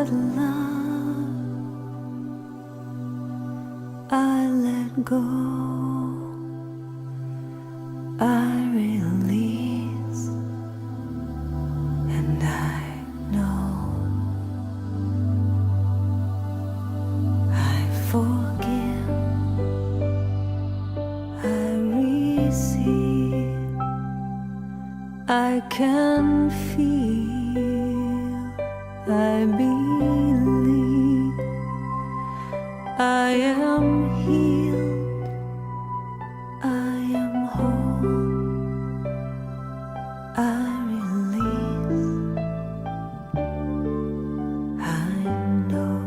let love, I let go, I release, and I know I forgive, I receive, I can feel, I believe, I am healed, I am whole, I release, I know.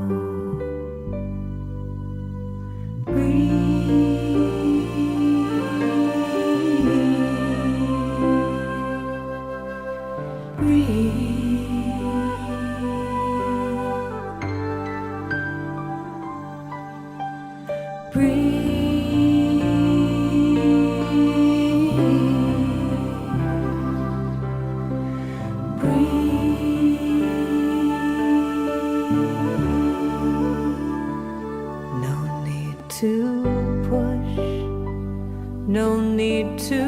No need to push, no need to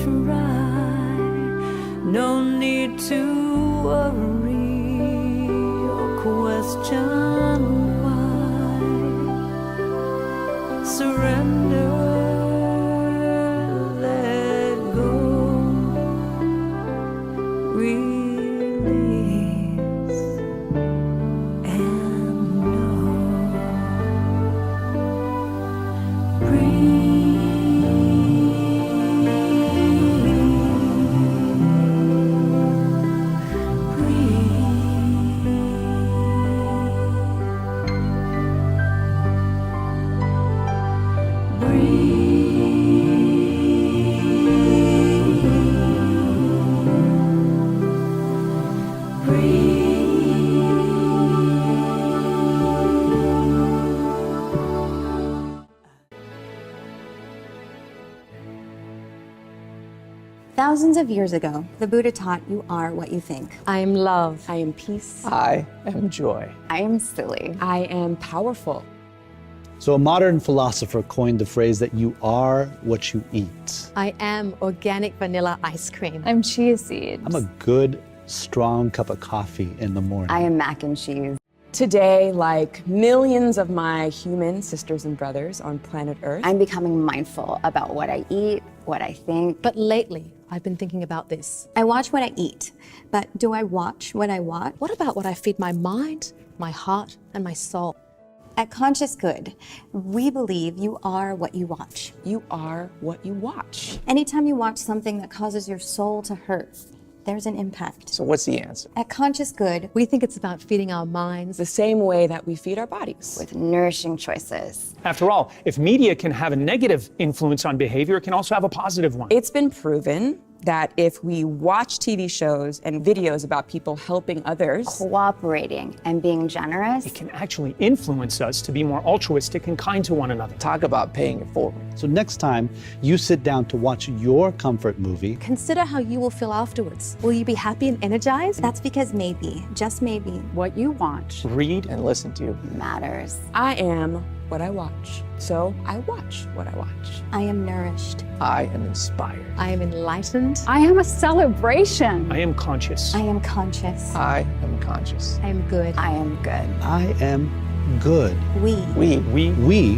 try, no need to worry or question why. Surrender, let go, release, and know. Thousands of years ago, the Buddha taught you are what you think. I am love. I am peace. I am joy. I am silly. I am powerful. So a modern philosopher coined the phrase that you are what you eat. I am organic vanilla ice cream. I'm chia seeds. I'm a good, strong cup of coffee in the morning. I am mac and cheese. Today, like millions of my human sisters and brothers on planet Earth, I'm becoming mindful about what I eat, what I think. but lately I've been thinking about this. I watch what I eat, but do I watch what I watch? What about what I feed my mind, my heart, and my soul? At Conscious Good, we believe you are what you watch. You are what you watch. Anytime you watch something that causes your soul to hurt, there's an impact. So what's the answer? At Conscious Good, We think it's about feeding our minds the same way that we feed our bodies. with nourishing choices. After all, if media can have a negative influence on behavior, it can also have a positive one. It's been proven that if we watch TV shows and videos about people helping others, Cooperating and being generous. It can actually influence us to be more altruistic and kind to one another. Talk about paying it forward. So next time you sit down to watch your comfort movie, consider how you will feel afterwards. Will you be happy and energized? That's because maybe, just maybe, What you watch. Read And listen to. matters. I am what I watch, so I watch what I watch. I am nourished. I am inspired. I am enlightened. I am a celebration. I am conscious. I am conscious. I am conscious. I am good. I am good. I am good. We We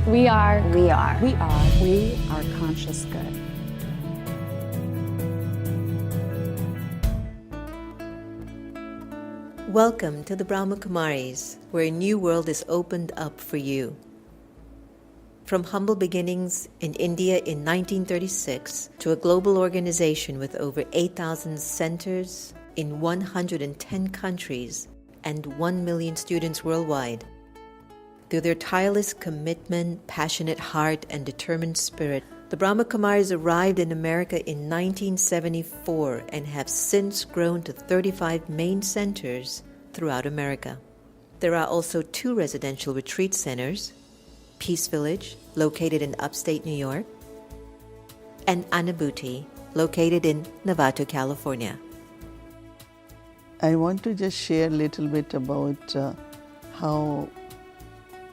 We are. are. We are. We are conscious good. Welcome to the Brahma Kumaris, where a new world is opened up for you. From humble beginnings in India in 1936 to a global organization with over 8,000 centers in 110 countries and 1 million students worldwide. Through their tireless commitment, passionate heart, and determined spirit, the Brahma Kumaris arrived in America in 1974 and have since grown to 35 main centers throughout America. There are also 2 residential retreat centers, Peace Village, located in upstate New York, and Anubhuti, located in Novato, California. I want to just share a little bit about how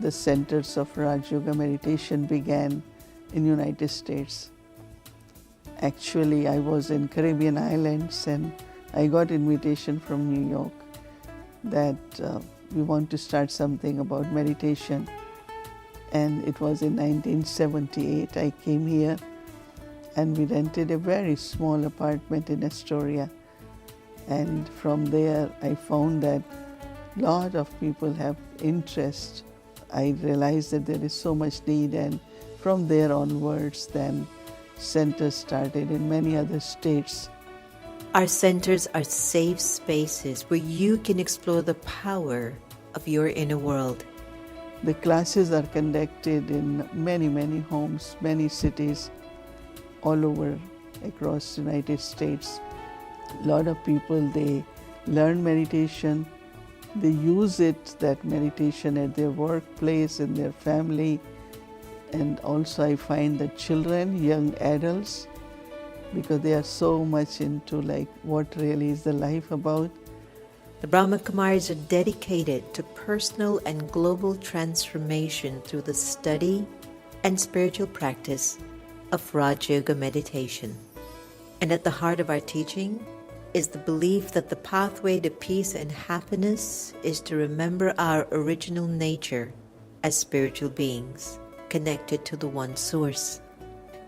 the centers of Raj Yoga meditation began in United States. Actually, I was in Caribbean islands and I got invitation from New York that we want to start something about meditation. And it was in 1978 I came here and we rented a very small apartment in Astoria. And from there I found that a lot of people have interest. I realized that there is so much need, and from there onwards then centers started in many other states. Our centers are safe spaces where you can explore the power of your inner world. The classes are conducted in many homes, many cities all over across the United States. A lot of people, they learn meditation, they use that meditation at their workplace, in their family, and also I find that children, young adults, because they are so much into like what really is the life about. The Brahma Kumaris are dedicated to personal and global transformation through the study and spiritual practice of Raj Yoga meditation. And at the heart of our teaching is the belief that the pathway to peace and happiness is to remember our original nature as spiritual beings connected to the one source.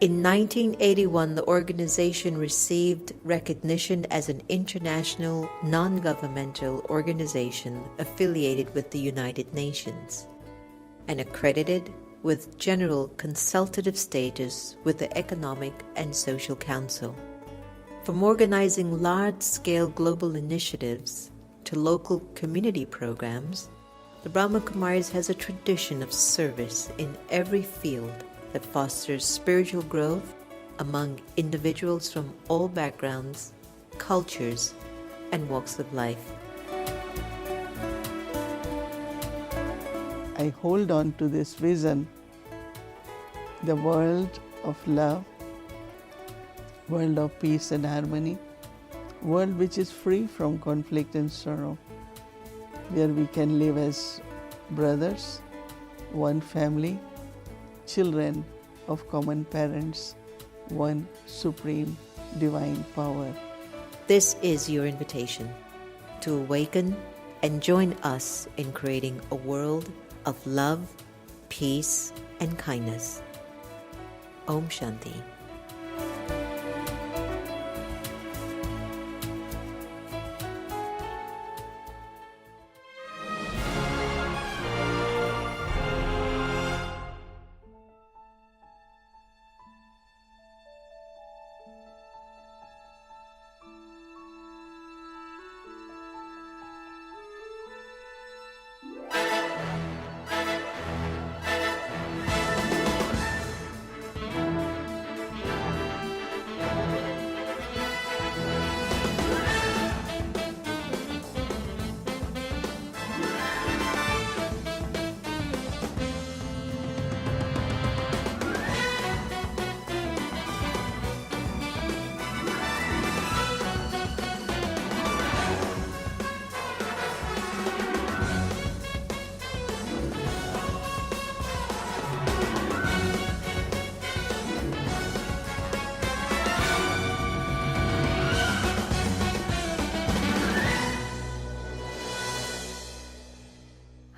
In 1981, the organization received recognition as an international non-governmental organization affiliated with the United Nations and accredited with general consultative status with the Economic and Social Council. From organizing large-scale global initiatives to local community programs, the Brahma Kumaris has a tradition of service in every field that fosters spiritual growth among individuals from all backgrounds, cultures, and walks of life. I hold on to this vision, the world of love, world of peace and harmony, world which is free from conflict and sorrow, where we can live as brothers, one family, children of common parents, one supreme divine power. This is your invitation to awaken and join us in creating a world of love, peace, and kindness. Om Shanti.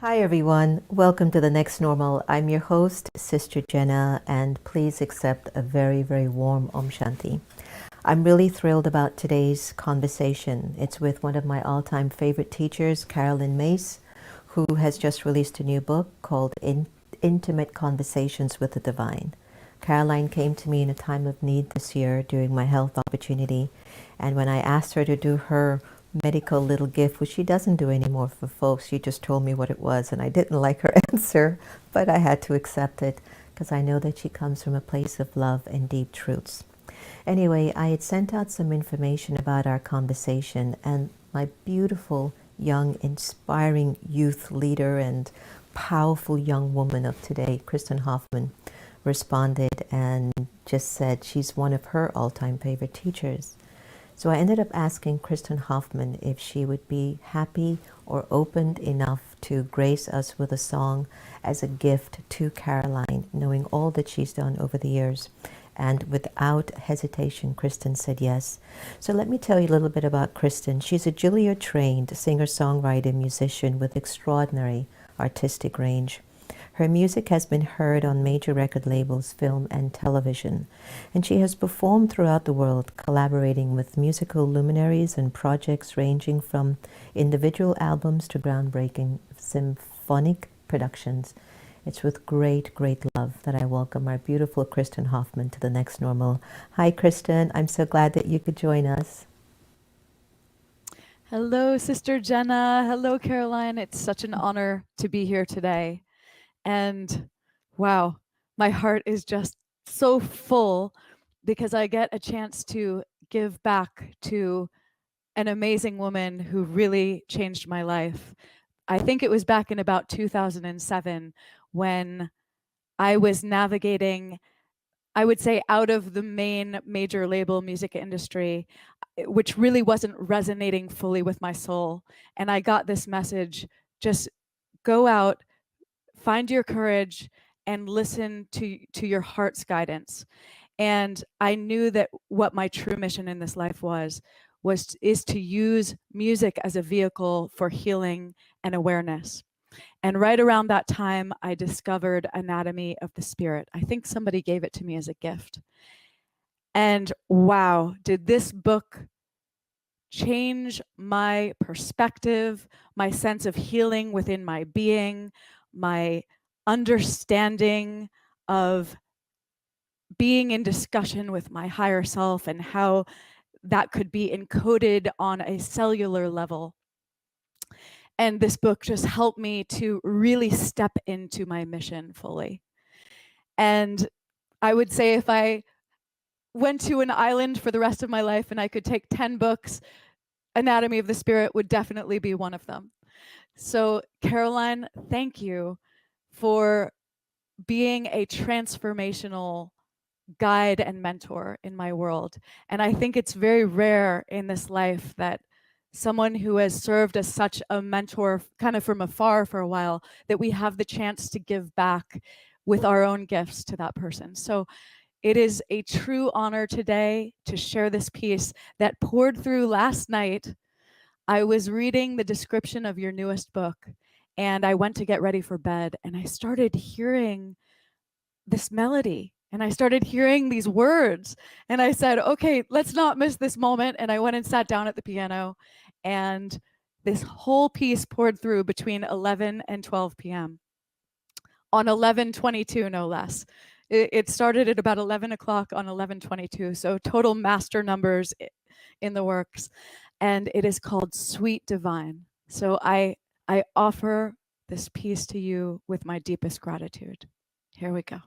Hi everyone, welcome to The Next Normal. I'm your host, Sister Jenna, and please accept a very, very warm Om Shanti. I'm really thrilled about today's conversation. It's with one of my all-time favorite teachers, Caroline Myss, who has just released a new book called Intimate Conversations with the Divine. Caroline came to me in a time of need this year during my health opportunity, and when I asked her to do her medical little gift, which she doesn't do anymore for folks, she just told me what it was, and I didn't like her answer, but I had to accept it because I know that she comes from a place of love and deep truths. Anyway, I had sent out some information about our conversation, and my beautiful, young, inspiring youth leader and powerful young woman of today, Kristen Hoffman, responded and just said she's one of her all-time favorite teachers. So I ended up asking Kristen Hoffman if she would be happy or open enough to grace us with a song as a gift to Caroline, knowing all that she's done over the years. And without hesitation, Kristen said yes. So let me tell you a little bit about Kristen. She's a Juilliard-trained singer-songwriter, musician with extraordinary artistic range. Her music has been heard on major record labels, film, and television, and she has performed throughout the world, collaborating with musical luminaries and projects ranging from individual albums to groundbreaking symphonic productions. It's with great, great love that I welcome our beautiful Kristen Hoffman to The Next Normal. Hi, Kristen. I'm so glad that you could join us. Hello, Sister Jenna. Hello, Caroline. It's such an honor to be here today. And wow, my heart is just so full because I get a chance to give back to an amazing woman who really changed my life. I think it was back in about 2007 when I was navigating, I would say, out of the main major label music industry, which really wasn't resonating fully with my soul. And I got this message, just go out, find your courage, and listen to your heart's guidance. And I knew that what my true mission in this life is to use music as a vehicle for healing and awareness. And right around that time, I discovered Anatomy of the Spirit. I think somebody gave it to me as a gift. And wow, did this book change my perspective, my sense of healing within my being, my understanding of being in discussion with my higher self and how that could be encoded on a cellular level. And this book just helped me to really step into my mission fully. And I would say if I went to an island for the rest of my life and I could take 10 books, Anatomy of the Spirit would definitely be one of them. So Caroline, thank you for being a transformational guide and mentor in my world. And I think it's very rare in this life that someone who has served as such a mentor kind of from afar for a while, that we have the chance to give back with our own gifts to that person. So it is a true honor today to share this piece that poured through last night. I was reading the description of your newest book and I went to get ready for bed and I started hearing this melody and I started hearing these words and I said, okay, let's not miss this moment. And I went and sat down at the piano and this whole piece poured through between 11 and 12 p.m. on 11/22, no less. It started at about 11 o'clock on 11/22, so total master numbers in the works. And it is called Sweet Divine. So I offer this piece to you with my deepest gratitude. Here we go.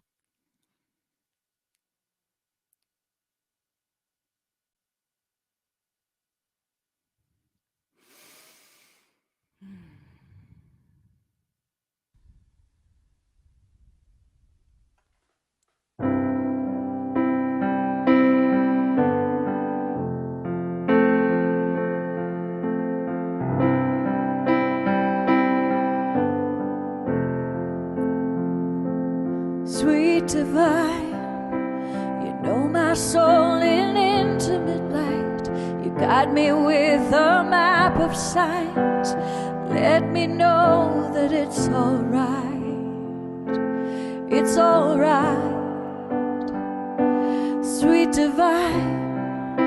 Sweet divine, you know my soul in intimate light. You guide me with a map of signs. Let me know that it's alright. It's alright. Sweet divine,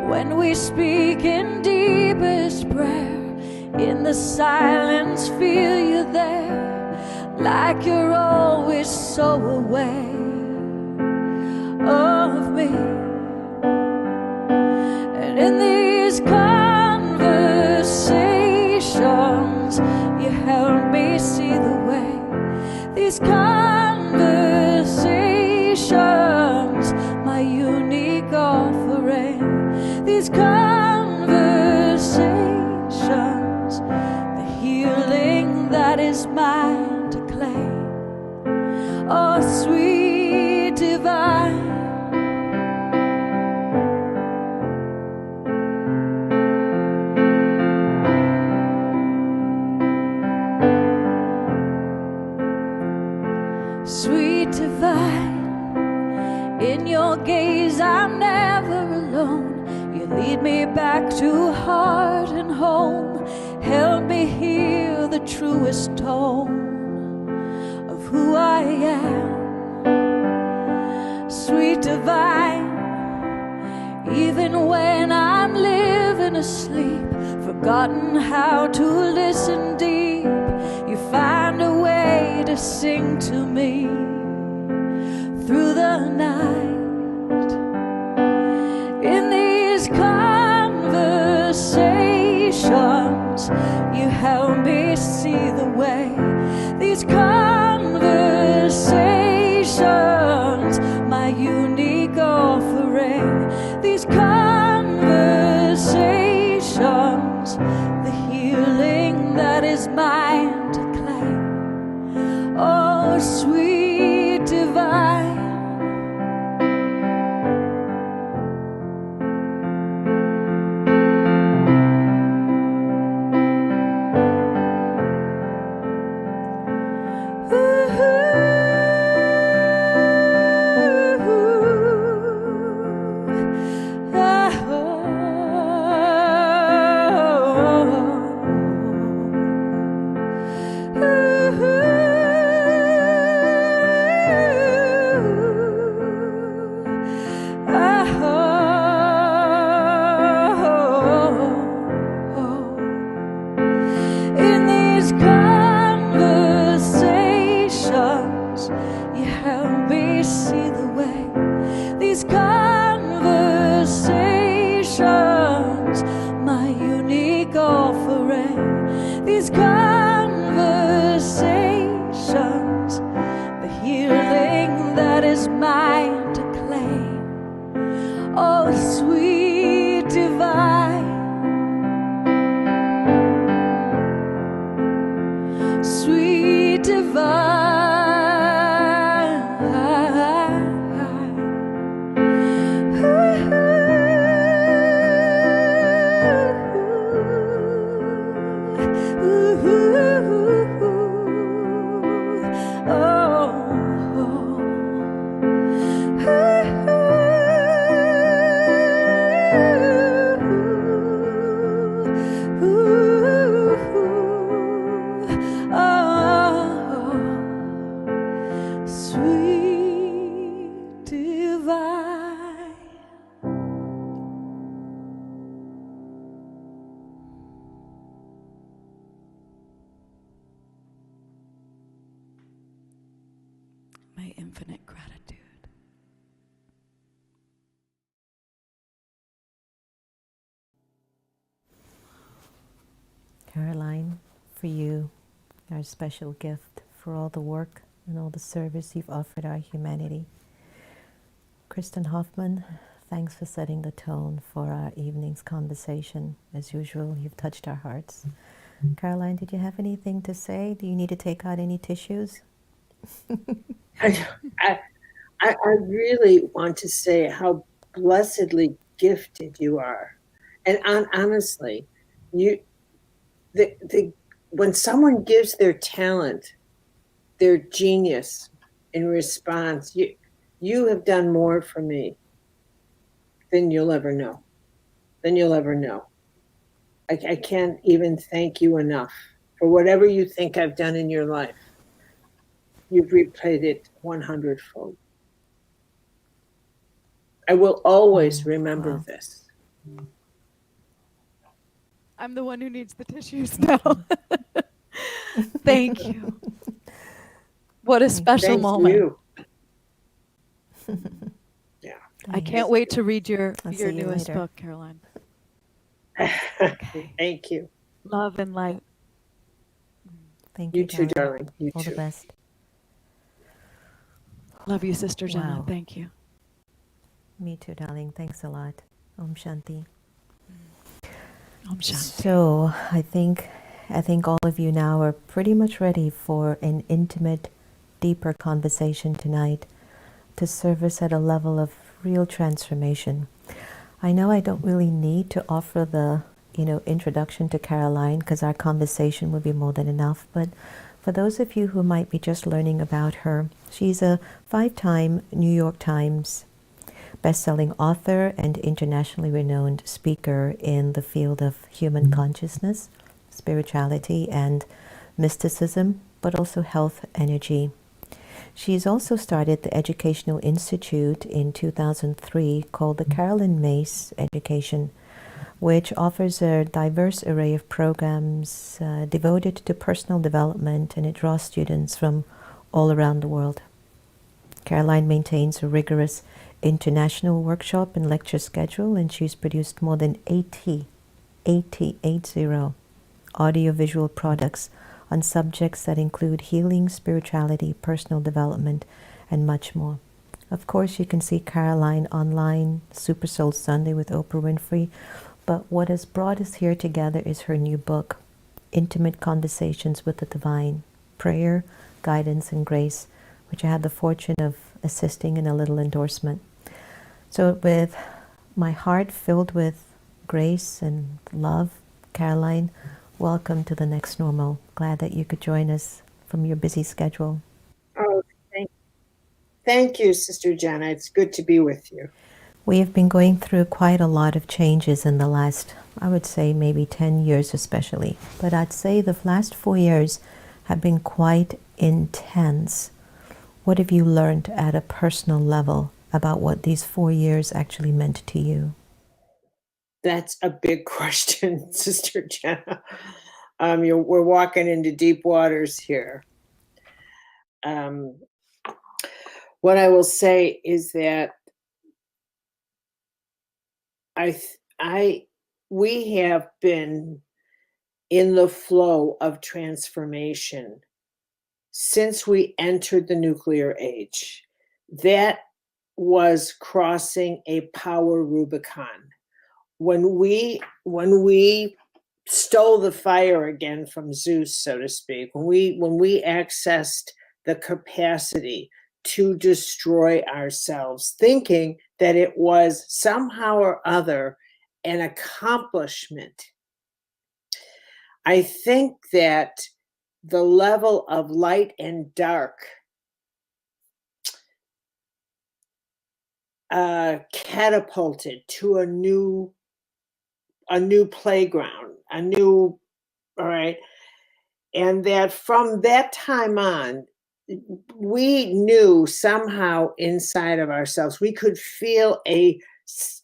when we speak in deepest prayer, in the silence feel you there. Like you're always so aware of me. And in these conversations, you help me see the way. These conversations, my unique offering. These conversations, the healing that is mine. Oh, sweet divine. Lead me back to heart and home. Help me hear the truest tone of who I am. Sweet divine, even when I'm living asleep, forgotten how to listen deep, you find a way to sing to me through the night. In these conversations, you help me see the way. These conversations, my unique offering. These conversations, the healing that is mine to claim. Oh, sweet divine. My infinite gratitude. Caroline, for you, our special gift for all the work and all the service you've offered our humanity. Kristen Hoffman, thanks for setting the tone for our evening's conversation. As usual, you've touched our hearts. Caroline, did you have anything to say? Do you need to take out any tissues? I really want to say how blessedly gifted you are, and honestly, when someone gives their talent, their genius in response, you have done more for me than you'll ever know. I can't even thank you enough for whatever you think I've done in your life. You've replayed it 100-fold. I will always remember this. I'm the one who needs the tissues now. Thank you. What a special moment. You. Yeah. I can't wait to read your newest book, Caroline. Okay. Thank you. Love and light. Thank you. You too, darling. You all too. The best. Love you, Sister Jenna. Wow. Thank you. Me too, darling. Thanks a lot. Om Shanti. Om Shanti. So I think all of you now are pretty much ready for an intimate, deeper conversation tonight to serve us at a level of real transformation. I know I don't really need to offer the introduction to Caroline because our conversation would be more than enough, but for those of you who might be just learning about her, she's a 5-time New York Times bestselling author and internationally renowned speaker in the field of human consciousness, spirituality, and mysticism, but also health energy. She's also started the educational institute in 2003 called the Caroline Myss Education, which offers a diverse array of programs devoted to personal development, and it draws students from all around the world. Caroline maintains a rigorous international workshop and lecture schedule, and she's produced more than 80 audiovisual products on subjects that include healing, spirituality, personal development, and much more. Of course, you can see Caroline online, Super Soul Sunday with Oprah Winfrey, but what has brought us here together is her new book, Intimate Conversations with the Divine, Prayer, Guidance, and Grace, which I had the fortune of assisting in a little endorsement. So with my heart filled with grace and love, Caroline, welcome to The Next Normal. Glad that you could join us from your busy schedule. Oh, thank you, Sister Jenna. It's good to be with you. We have been going through quite a lot of changes in the last, I would say maybe 10 years especially, but I'd say the last 4 years have been quite intense. What have you learned at a personal level about what these 4 years actually meant to you? That's a big question, Sister Jenna. We're walking into deep waters here. What I will say is that we have been in the flow of transformation since we entered the nuclear age. That was crossing a power Rubicon. When we stole the fire again from Zeus, so to speak, when we accessed the capacity to destroy ourselves, thinking that it was somehow or other an accomplishment, I think that the level of light and dark catapulted to a new playground, all right. And that from that time on, we knew somehow inside of ourselves, we could feel a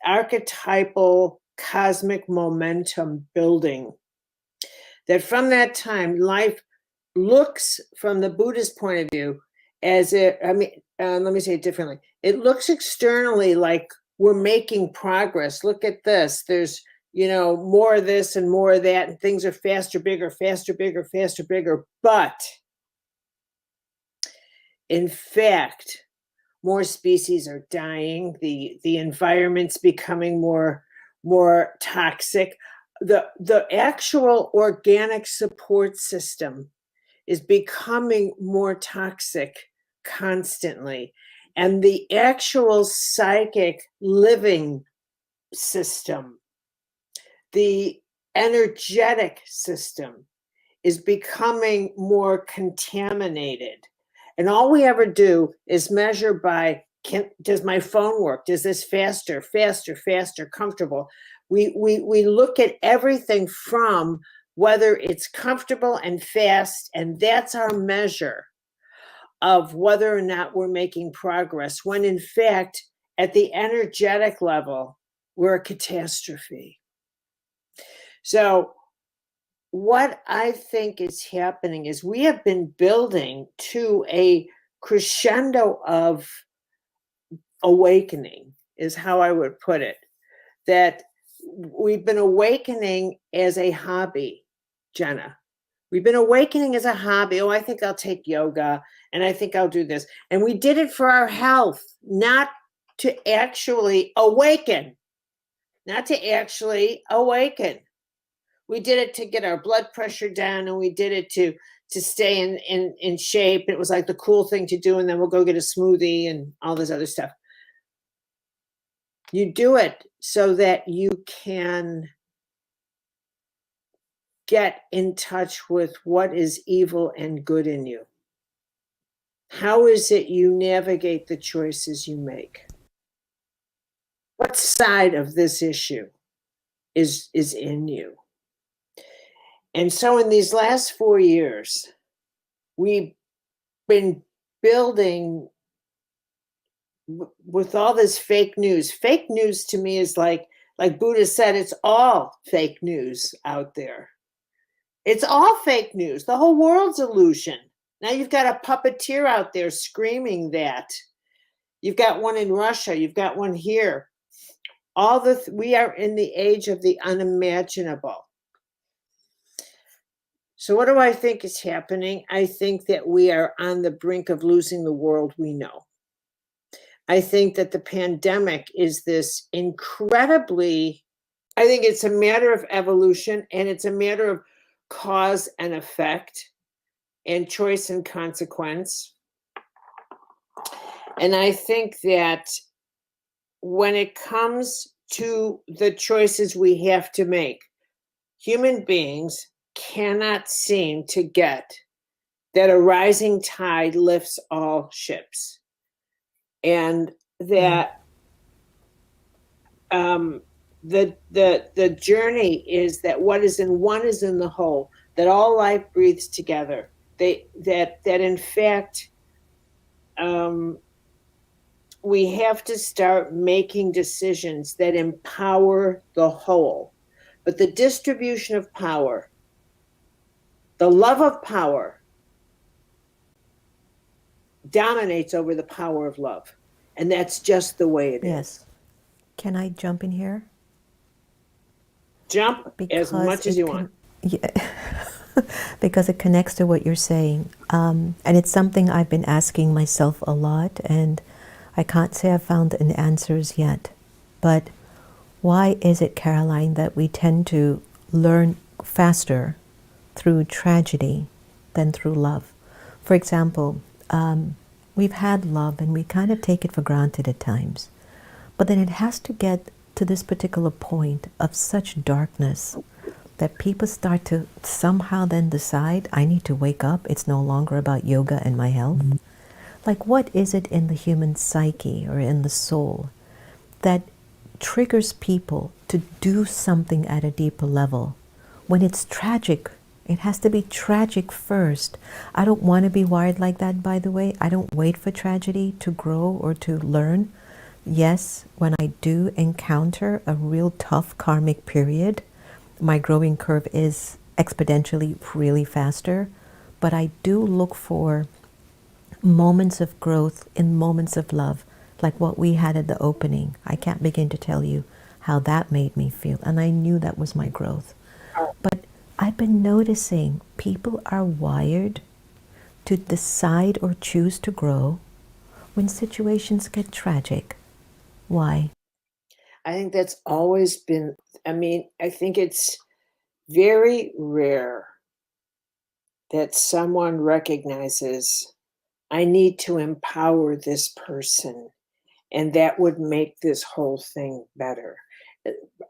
archetypal cosmic momentum building. That from that time, life looks, from the Buddhist point of view, let me say it differently. It looks externally like we're making progress. Look at this. There's, more of this and more of that, and things are faster, bigger, faster, bigger, faster, bigger. But in fact, more species are dying. The environment's becoming more toxic. The actual organic support system is becoming more toxic constantly. And the actual psychic living system, the energetic system, is becoming more contaminated. And all we ever do is measure by, does my phone work? Does this faster, comfortable? We look at everything from whether it's comfortable and fast, and that's our measure of whether or not we're making progress, when in fact, at the energetic level, we're a catastrophe. So what I think is happening is we have been building to a crescendo of awakening, is how I would put it. That we've been awakening as a hobby, Jenna. We've been awakening as a hobby. Oh, I think I'll take yoga, and I think I'll do this. And we did it for our health, not to actually awaken. We did it to get our blood pressure down, and we did it to stay in shape. It was like the cool thing to do, and then we'll go get a smoothie and all this other stuff. You do it so that you can get in touch with what is evil and good in you. How is it you navigate the choices you make? What side of this issue is in you? And so in these last 4 years, we've been building with all this fake news. Fake news to me is like Buddha said, it's all fake news out there. It's all fake news. The whole world's illusion. Now you've got a puppeteer out there screaming that. You've got one in Russia. You've got one here. We are in the age of the unimaginable. So what do I think is happening? I think that we are on the brink of losing the world we know. I think that the pandemic is this incredibly, I think it's a matter of evolution, and it's a matter of cause and effect and choice and consequence. And I think that when it comes to the choices we have to make, human beings cannot seem to get that a rising tide lifts all ships. And that the journey is that what is in one is in the whole, that all life breathes together. That in fact, we have to start making decisions that empower the whole. But the distribution of power, the love of power, dominates over the power of love. And that's just the way it is. Can I jump in here? Jump as much as you want. Yeah. Because it connects to what you're saying. And it's something I've been asking myself a lot, and I can't say I've found the answers yet. But why is it, Caroline, that we tend to learn faster through tragedy than through love? For example, we've had love and we kind of take it for granted at times. But then it has to get to this particular point of such darkness that people start to somehow then decide, I need to wake up. It's no longer about yoga and my health. Like, what is it in the human psyche or in the soul that triggers people to do something at a deeper level? When it's tragic, it has to be tragic first. I don't want to be wired like that, by the way. I don't wait for tragedy to grow or to learn. Yes, when I do encounter a real tough karmic period, my growing curve is exponentially really faster. But I do look for moments of growth in moments of love, like what we had at the opening. I can't begin to tell you how that made me feel. And I knew that was my growth. But I've been noticing people are wired to decide or choose to grow when situations get tragic. Why? I think that's always been, I think it's very rare that someone recognizes, I need to empower this person, and that would make this whole thing better.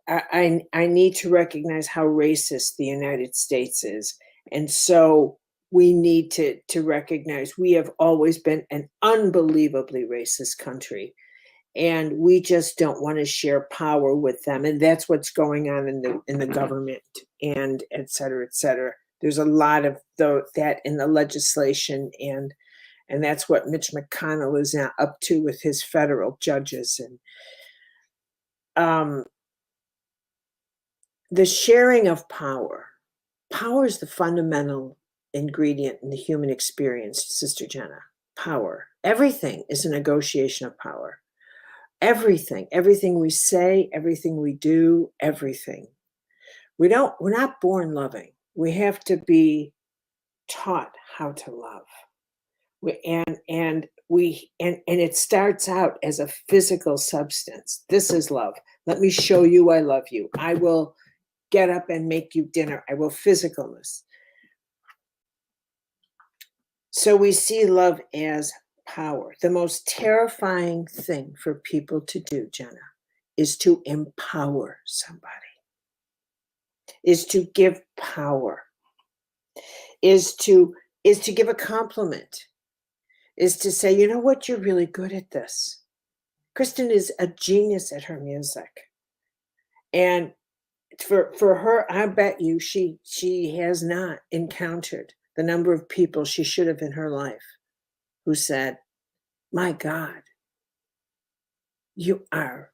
I need to recognize how racist the United States is. And so we need to recognize we have always been an unbelievably racist country. And we just don't want to share power with them. And that's what's going on in the government, and et cetera, et cetera. There's a lot of that in the legislation, and that's what Mitch McConnell is now up to with his federal judges. And the sharing of power. Power is the fundamental ingredient in the human experience, Sister Jenna. Power. Everything is a negotiation of power. Everything we say, everything we do, everything. We're not born loving. We have to be taught how to love. And it starts out as a physical substance. This is love. Let me show you I love you. I will get up and make you dinner. I will physicalness. So we see love as power. The most terrifying thing for people to do, Jenna, is to empower somebody, is to give power, is to give a compliment, is to say, you know what, you're really good at this. Kristen is a genius at her music. And for her, I bet you she has not encountered the number of people she should have in her life who said, my God, you are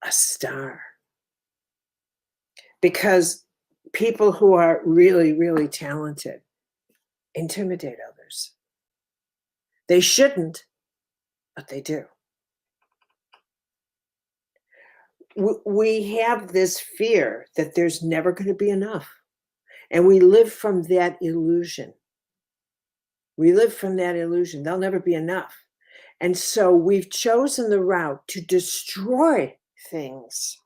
a star. Because people who are really, really talented intimidate others. They shouldn't, but they do. We have this fear that there's never going to be enough. And we live from that illusion. We live from that illusion. There'll never be enough. And so we've chosen the route to destroy things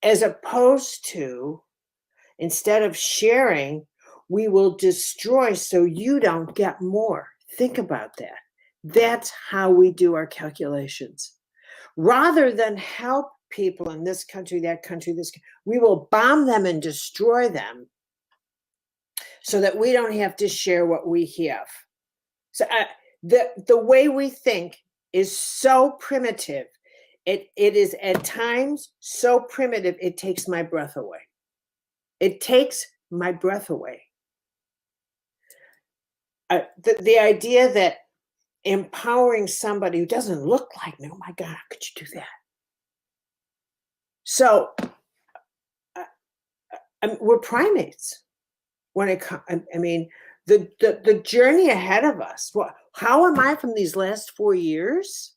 as opposed to, instead of sharing, we will destroy so you don't get more. Think about that. That's how we do our calculations. Rather than help people in this country, that country, we will bomb them and destroy them so that we don't have to share what we have. So the way we think is so primitive. It is at times so primitive, it takes my breath away. It takes my breath away. The idea that empowering somebody who doesn't look like me, oh my God, how could you do that? So we're primates when it comes. I mean, the journey ahead of us. How am I from these last 4 years?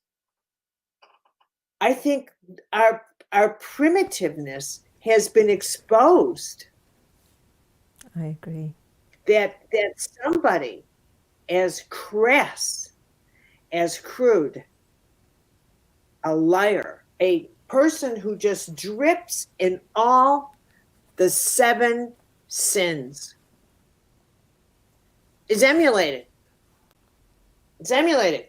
I think our primitiveness has been exposed. I agree. That somebody as crass, as crude, a liar, a person who just drips in all the 7 sins is emulated. It's emulated.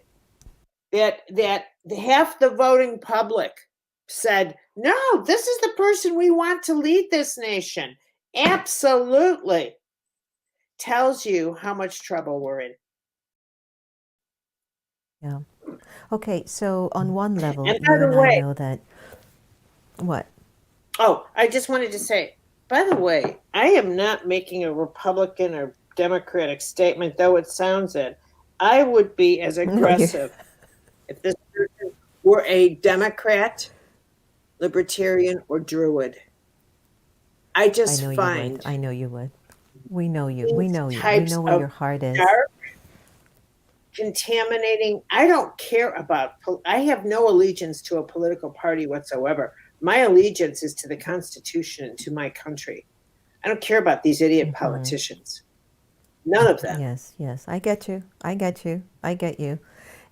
That half the voting public said, no, this is the person we want to lead this nation. Absolutely. Tells you how much trouble we're in. Yeah. Okay, so on one level, And you by the and way, I know that. What? Oh, I just wanted to say, by the way, I am not making a Republican or Democratic statement, though it sounds it. I would be as aggressive if this person were a Democrat, Libertarian, or Druid. I just find I know you would. We know you. We know you. We types know where of your heart is. dark, contaminating. I don't care about. I have no allegiance to a political party whatsoever. My allegiance is to the Constitution and to my country. I don't care about these idiot politicians. None of them. Yes, yes. I get you. I get you. I get you.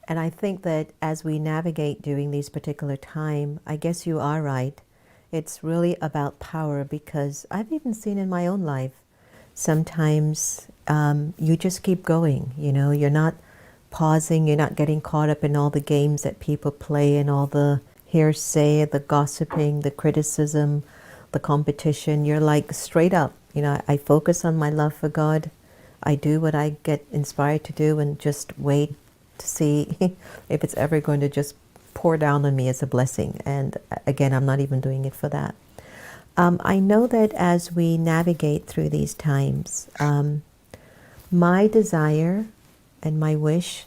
And I think that as we navigate during these particular time, I guess you are right. It's really about power, because I've even seen in my own life, sometimes you just keep going. You know, you're not pausing. You're not getting caught up in all the games that people play and all the hearsay, the gossiping, the criticism, the competition. You're like straight up. You know, I focus on my love for God. I do what I get inspired to do and just wait to see if it's ever going to just pour down on me as a blessing. And again, I'm not even doing it for that. I know that as we navigate through these times, my desire and my wish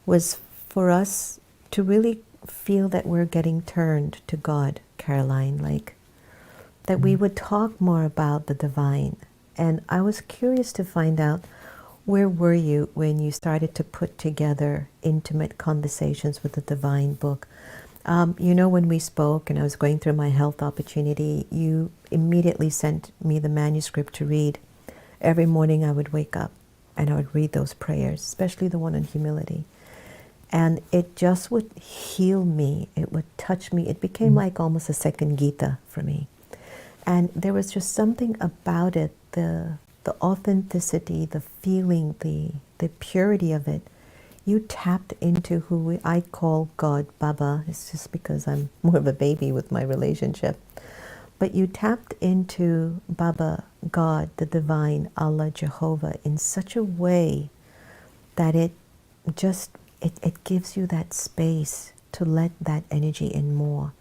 was for us to really feel that we're getting turned to God, Caroline, like that we would talk more about the divine. And I was curious to find out, where were you when you started to put together intimate conversations with the divine book? You know, when we spoke and I was going through my health opportunity, you immediately sent me the manuscript to read. Every morning I would wake up and I would read those prayers, especially the one on humility. And it just would heal me. It would touch me. It became like almost a second Gita for me. And there was just something about it, the authenticity, the feeling, the purity of it. You tapped into who I call God, Baba. It's just because I'm more of a baby with my relationship. But you tapped into Baba, God, the divine, Allah, Jehovah, in such a way that it gives you that space to let that energy in more.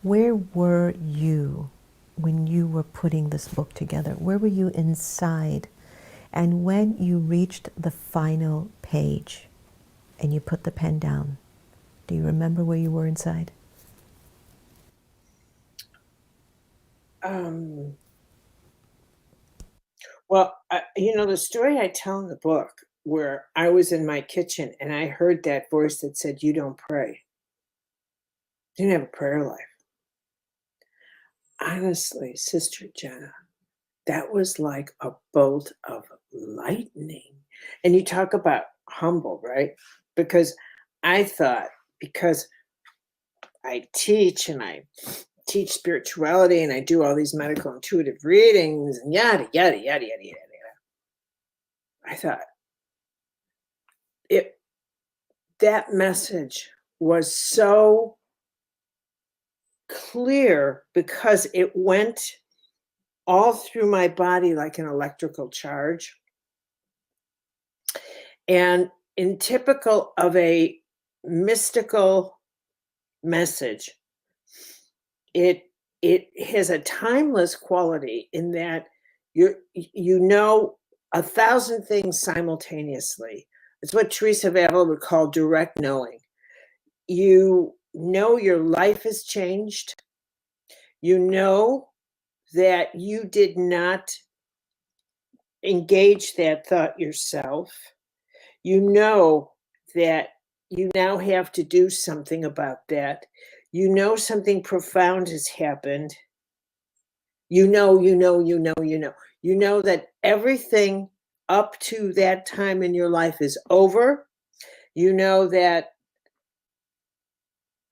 Where were you when you were putting this book together? Where were you inside? And when you reached the final page and you put the pen down, do you remember where you were inside? Well, the story I tell in the book where I was in my kitchen and I heard that voice that said, "You don't pray." Didn't have a prayer life. Honestly, Sister Jenna, that was like a bolt of lightning. And you talk about humble, right? Because I thought, because I teach and I teach spirituality and I do all these medical intuitive readings and yada, yada, yada, yada, yada. I thought that message was so clear because it went all through my body like an electrical charge. And in typical of a mystical message, it has a timeless quality in that you know 1,000 things simultaneously. It's what Teresa of Avila would call direct knowing. You know your life has changed. You know that you did not engage that thought yourself. You know that you now have to do something about that. You know something profound has happened. You know that everything up to that time in your life is over. You know that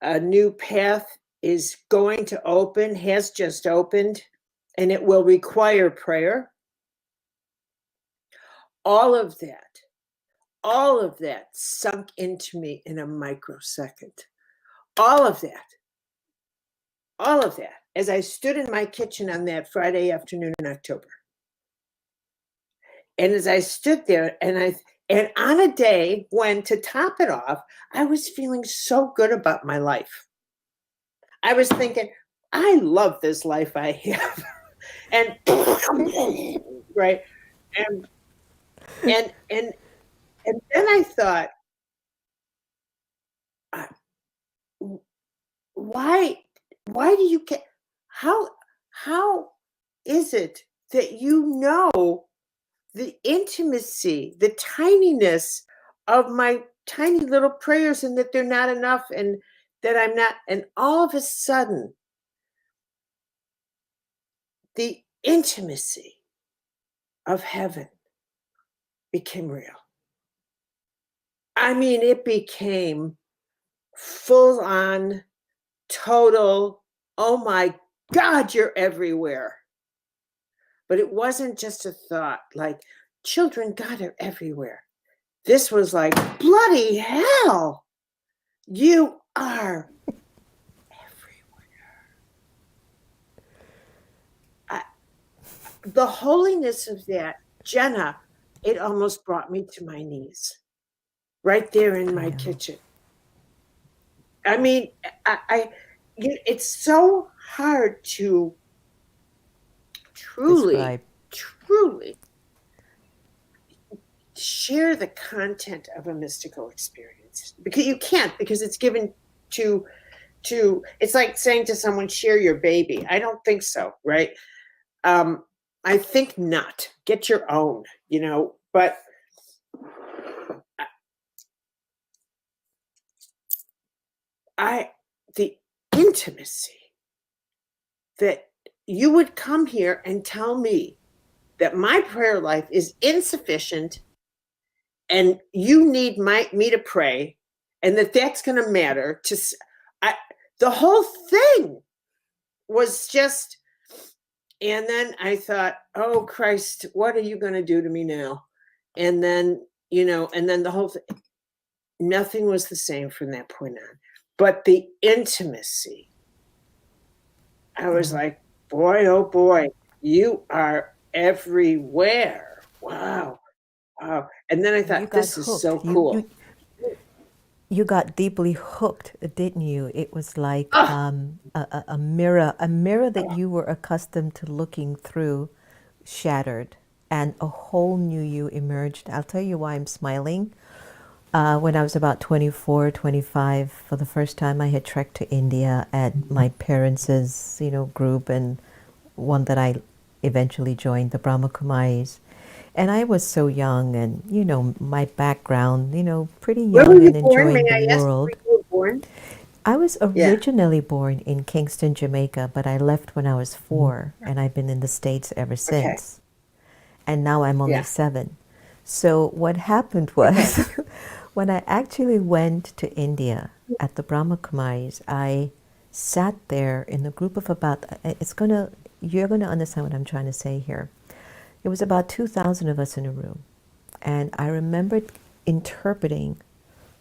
a new path is going to open, has just opened, and it will require prayer. All of that sunk into me in a microsecond. All of that, as I stood in my kitchen on that Friday afternoon in October. And as I stood there, and on a day when, to top it off, I was feeling so good about my life. I was thinking, I love this life I have. And right. And then I thought, why do you get, how is it that you know the intimacy, the tininess of my tiny little prayers, and that they're not enough, and that I'm not, and all of a sudden, the intimacy of heaven became real. I mean, it became full on, total, oh my God, you're everywhere. But it wasn't just a thought, like, children, God, are everywhere. This was like, bloody hell, you are everywhere. The holiness of that, Jenna, it almost brought me to my knees, right there in my kitchen. I mean, it's so hard to truly share the content of a mystical experience, because you can't, because it's given to it's like saying to someone, share your baby. I don't think so, right? I think not. Get your own, but the intimacy that you would come here and tell me that my prayer life is insufficient and you need me to pray, and that's going to matter to the whole thing was just. And then I thought, oh Christ, what are you going to do to me now? And then and then the whole thing, nothing was the same from that point on. But the intimacy, I was like, boy, oh boy, you are everywhere. Wow. And then I thought, this is so cool. You got deeply hooked, didn't you? It was like a mirror that you were accustomed to looking through shattered, and a whole new you emerged. I'll tell you why I'm smiling. When I was about 24, 25, for the first time I had trekked to India at my parents' group, and one that I eventually joined, the Brahma Kumaris. And I was so young, and my background, pretty young and enjoying the world. Where you were born? I was originally born in Kingston, Jamaica, but I left when I was 4, and I've been in the States ever since. And now I'm only 7. So what happened was, when I actually went to India at the Brahma Kumaris, I sat there in a group of about, you're gonna understand what I'm trying to say here. It was about 2,000 of us in a room. And I remembered interpreting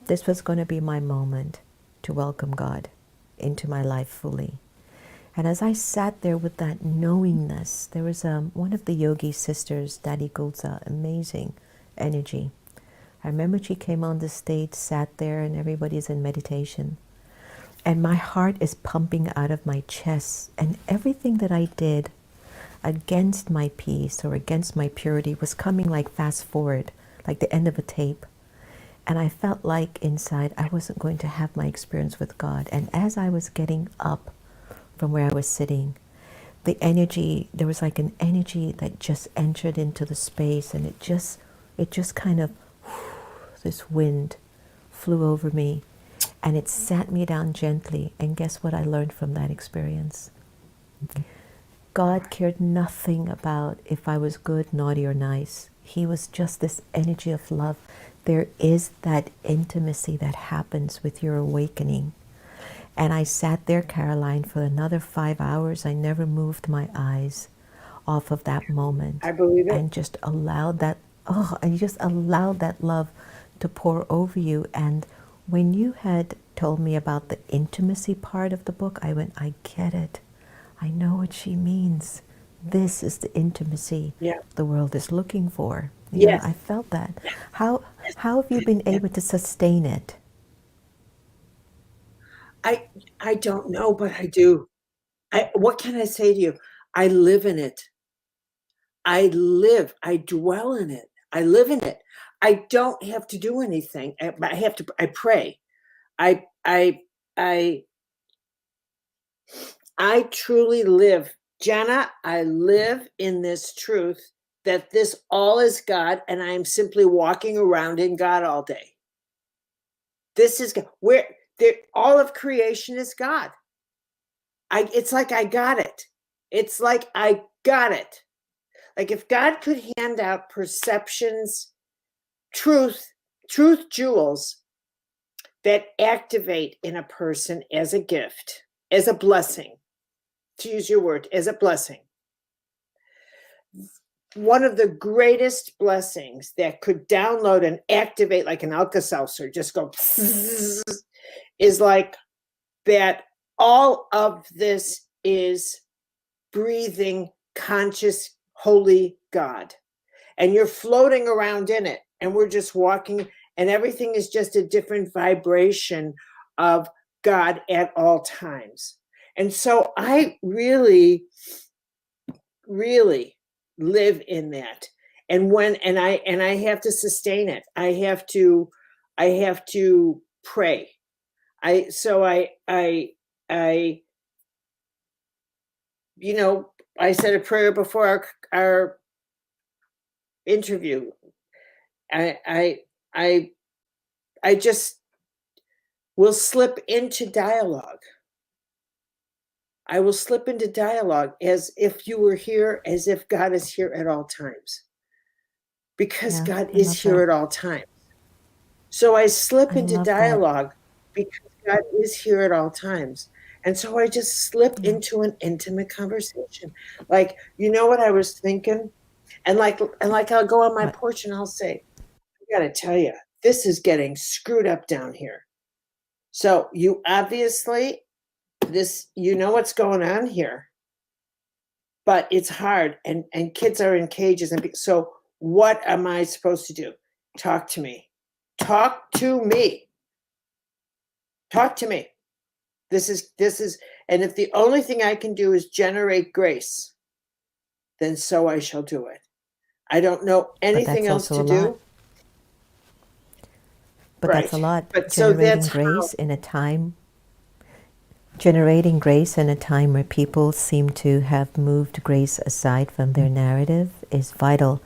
this was going to be my moment to welcome God into my life fully. And as I sat there with that knowingness, there was one of the yogi sisters, Dadi Gulza, amazing energy. I remember she came on the stage, sat there, and everybody's in meditation. And my heart is pumping out of my chest, and everything that I did against my peace or against my purity was coming like fast forward, like the end of a tape. And I felt like inside I wasn't going to have my experience with God. And as I was getting up from where I was sitting, the energy, there was like an energy that just entered into the space, and it just kind of, this wind flew over me, and it sat me down gently. And guess what I learned from that experience? God cared nothing about if I was good, naughty, or nice. He was just this energy of love. There is that intimacy that happens with your awakening. And I sat there, Caroline, for another 5 hours. I never moved my eyes off of that moment. I believe it. And just allowed that, and just allowed that love to pour over you. And when you had told me about the intimacy part of the book, I went, I get it. I know what she means. This is the intimacy the world is looking for. You know, I felt that. How have you been able to sustain it? I don't know, but I do. What can I say to you? I live in it. I dwell in it. I live in it. I don't have to do anything. I pray. I truly live. Jenna, I live in this truth that this all is God, and I am simply walking around in God all day. This is God. All of creation is God. It's like I got it. It's like I got it. Like if God could hand out perceptions, truth jewels that activate in a person as a gift, as a blessing, to use your word, as a blessing. One of the greatest blessings that could download and activate like an Alka-Seltzer, just go is like that all of this is breathing, conscious, holy God. And you're floating around in it, and we're just walking, and everything is just a different vibration of God at all times. And so I really, really live in that. And I have to sustain it. I have to pray. I said a prayer before our interview. I just will slip into dialogue. I will slip into dialogue as if you were here, as if God is here at all times. Because God is here at all times. So I slip into dialogue because God is here at all times. And so I just slip into an intimate conversation. Like, you know what I was thinking? And like I'll go on my porch and I'll say, I gotta tell you, this is getting screwed up down here. So you obviously, you know what's going on here, but it's hard, and kids are in cages. And so what am I supposed to do? Talk to me. Talk to me. Talk to me. This is, and if the only thing I can do is generate grace, then so I shall do it. I don't know anything else to do. But Right. that's a lot. But so that's Generating grace in a time where people seem to have moved grace aside from their narrative is vital.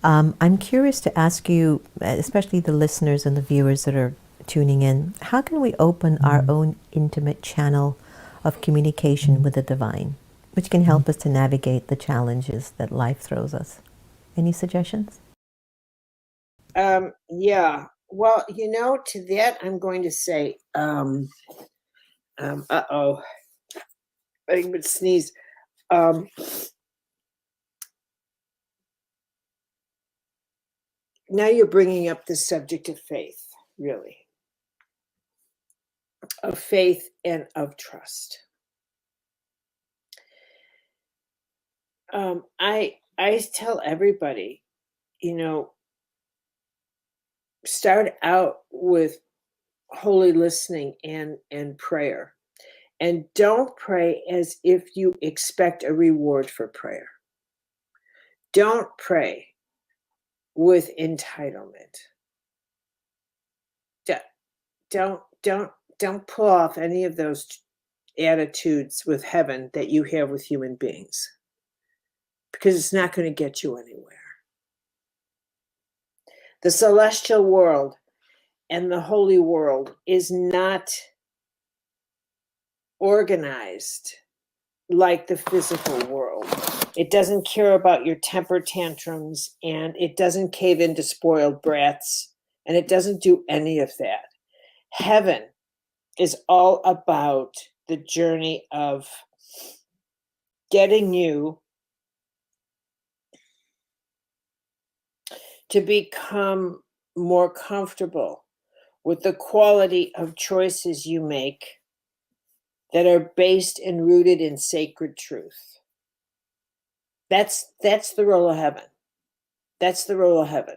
I'm curious to ask you, especially the listeners and the viewers that are tuning in, how can we open our own intimate channel of communication with the divine, which can help us to navigate the challenges that life throws us? Any suggestions? Yeah. Well, to that, I'm going to say, uh-oh, I would sneeze. Now you're bringing up the subject of faith, really. Of faith and of trust. I tell everybody, start out with holy listening and prayer. And don't pray as if you expect a reward for prayer. Don't pray with entitlement. Don't pull off any of those attitudes with heaven that you have with human beings, because it's not going to get you anywhere. The celestial world and the holy world is not organized like the physical world. It doesn't care about your temper tantrums, and it doesn't cave into spoiled brats, and it doesn't do any of that. Heaven is all about the journey of getting you to become more comfortable with the quality of choices you make that are based and rooted in sacred truth. That's the role of heaven. That's the role of heaven.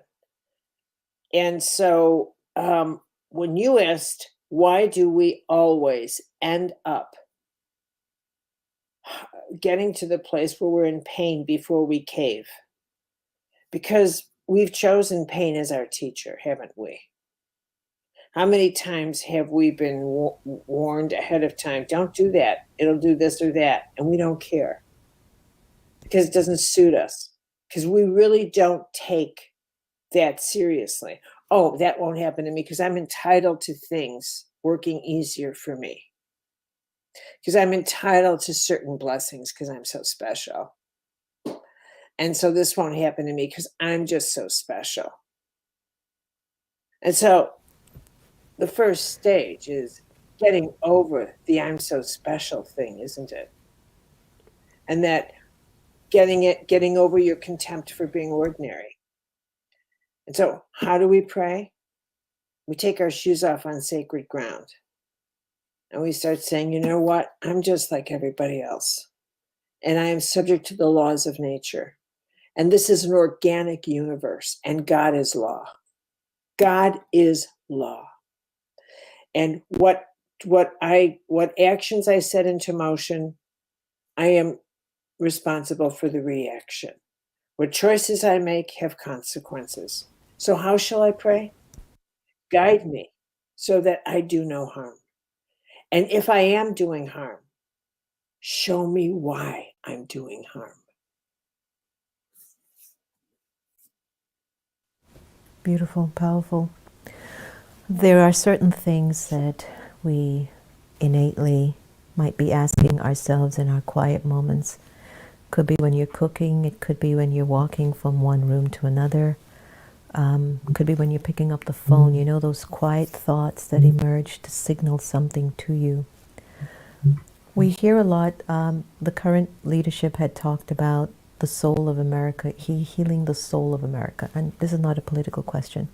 And so when you asked, why do we always end up getting to the place where we're in pain before we cave? Because we've chosen pain as our teacher, haven't we? How many times have we been warned ahead of time, don't do that, it'll do this or that, and we don't care because it doesn't suit us, because we really don't take that seriously. Oh, that won't happen to me because I'm entitled to things working easier for me, because I'm entitled to certain blessings because I'm so special. And so this won't happen to me because I'm just so special. And so the first stage is getting over the I'm so special thing, isn't it? And that getting over your contempt for being ordinary. And so how do we pray? We take our shoes off on sacred ground. And we start saying, you know what? I'm just like everybody else. And I am subject to the laws of nature. And this is an organic universe. And God is law. God is law. And what actions I set into motion, I am responsible for the reaction. What choices I make have consequences. So how shall I pray? Guide me so that I do no harm. And if I am doing harm, show me why I'm doing harm. Beautiful, powerful. There are certain things that we innately might be asking ourselves in our quiet moments. Could be when you're cooking, it could be when you're walking from one room to another, could be when you're picking up the phone, those quiet thoughts that emerge to signal something to you. We hear a lot, the current leadership had talked about the soul of America, healing the soul of America, and this is not a political question.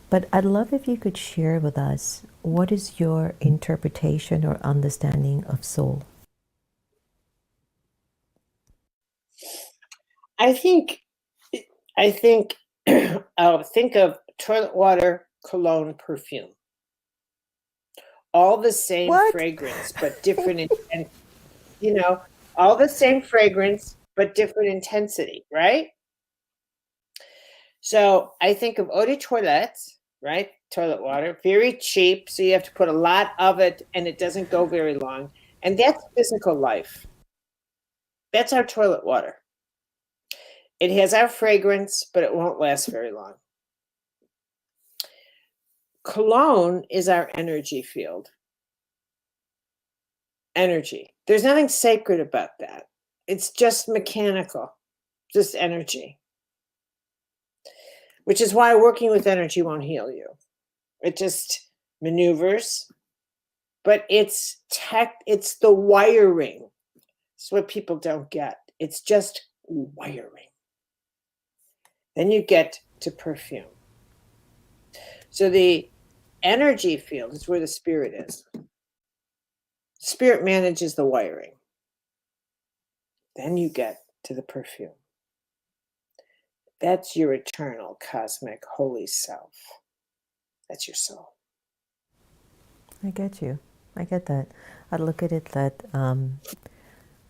But I'd love if you could share with us, what is your interpretation or understanding of soul? I think think of toilet water, cologne, perfume. all the same fragrance, but different, and all the same fragrance, but different intensity, right? So I think of eau de toilette, right? Toilet water, very cheap. So you have to put a lot of it and it doesn't go very long. And that's physical life. That's our toilet water. It has our fragrance, but it won't last very long. Cologne is our energy field. Energy. There's nothing sacred about that. It's just mechanical, just energy. Which is why working with energy won't heal you. It just maneuvers, but it's the wiring. It's what people don't get. It's just wiring. Then you get to perfume. So the energy field is where the spirit is. Spirit manages the wiring. Then you get to the perfume. That's your eternal, cosmic, holy self. That's your soul. I get you. I get that. I look at it that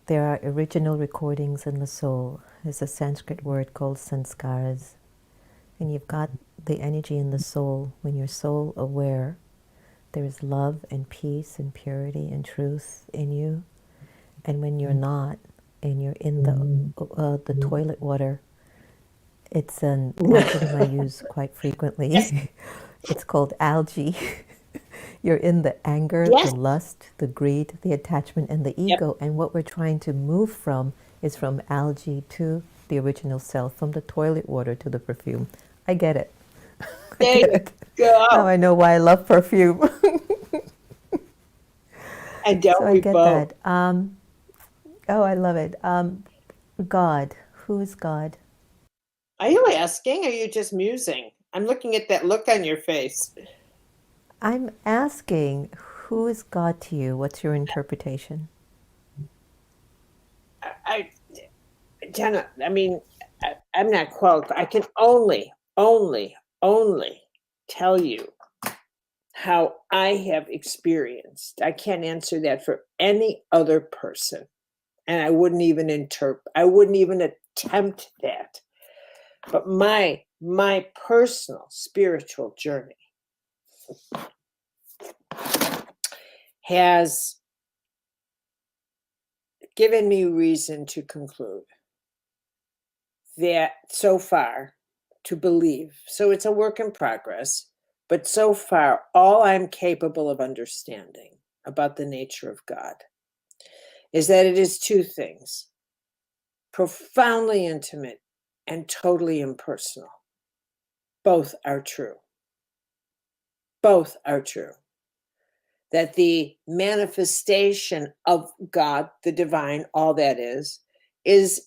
there are original recordings in the soul. There's a Sanskrit word called sanskaras. And you've got the energy in the soul. When you're soul aware, there is love and peace and purity and truth in you. And when you're not, and you're in the toilet water, it's an acronym I use quite frequently. It's called algae. You're in the anger, the lust, the greed, the attachment, and the ego. And what we're trying to move from is from algae to the original self, from the toilet water to the perfume. I get it. There you go. Now I know why I love perfume. And don't so I get that. Oh, I love it. God. Who is God? Are you asking? Or are you just musing? I'm looking at that look on your face. I'm asking, who is God to you? What's your interpretation? Jenna, I mean, I'm not qualified. I can only tell you how I have experienced. I can't answer that for any other person. And I wouldn't even attempt that. But my personal spiritual journey has given me reason to conclude that so far, to believe. So it's a work in progress, but so far, all I'm capable of understanding about the nature of God is that it is two things: profoundly intimate and totally impersonal. Both are true. Both are true. That the manifestation of God, the divine, all that is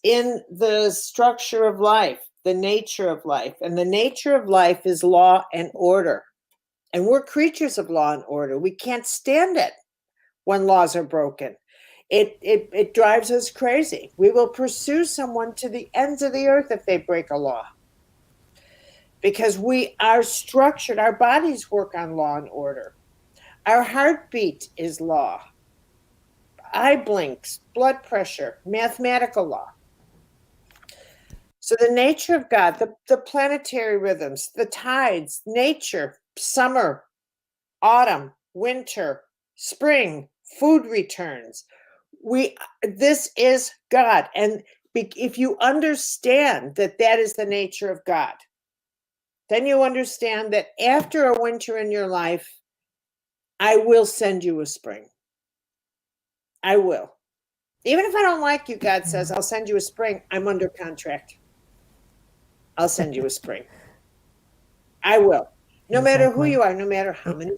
in the structure of life, the nature of life. And the nature of life is law and order. And we're creatures of law and order. We can't stand it when laws are broken. It drives us crazy. We will pursue someone to the ends of the earth if they break a law. Because we are structured, our bodies work on law and order. Our heartbeat is law. Eye blinks, blood pressure, mathematical law. So the nature of God, the planetary rhythms, the tides, nature, summer, autumn, winter, spring, food returns. This is God. And if you understand that that is the nature of God, then you understand that after a winter in your life, I will send you a spring. I will. Even if I don't like you, God says, I'll send you a spring. I'm under contract. I'll send you a spring. I will. No matter who you are, no matter how many,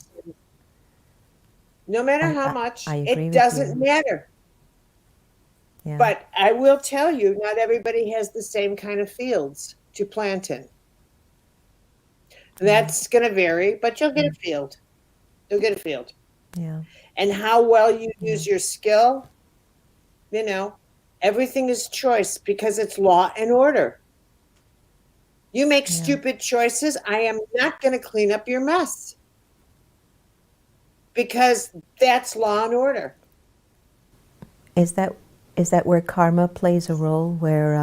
no matter how much, it doesn't matter. Yeah. But I will tell you, not everybody has the same kind of fields to plant in. That's going to vary, but you'll get a field. You'll get a field. Yeah. And how well you use your skill, everything is choice because it's law and order. You make stupid choices, I am not going to clean up your mess. because that's law and order. Is that where karma plays a role? Where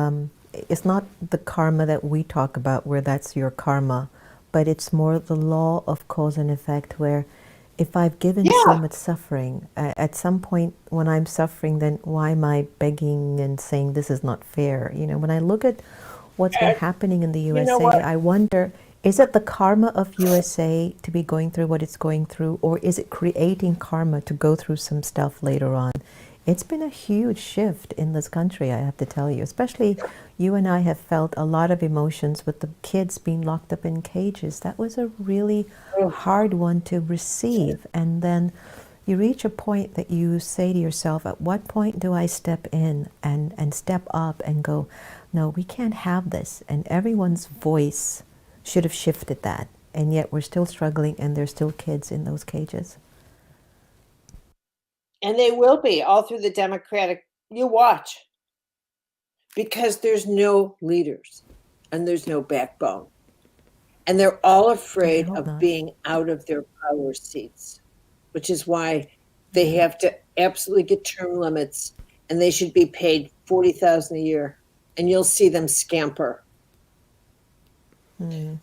it's not the karma that we talk about, where that's your karma, but it's more the law of cause and effect, where if I've given so much suffering, at some point when I'm suffering, then why am I begging and saying this is not fair? You know, when I look at what's been happening in the USA, I wonder, is it the karma of USA to be going through what it's going through, or is it creating karma to go through some stuff later on? It's been a huge shift in this country, I have to tell you. Especially you and I have felt a lot of emotions with the kids being locked up in cages. That was a really hard one to receive. And then you reach a point that you say to yourself, at what point do I step in and step up and go, no, we can't have this. And everyone's voice should have shifted that. And yet we're still struggling, and there's still kids in those cages. And they will be all through the Democratic. You watch. Because there's no leaders and there's no backbone. And they're all afraid of being out of their power seats, which is why they have to absolutely get term limits, and they should be paid $40,000 a year, and you'll see them scamper. You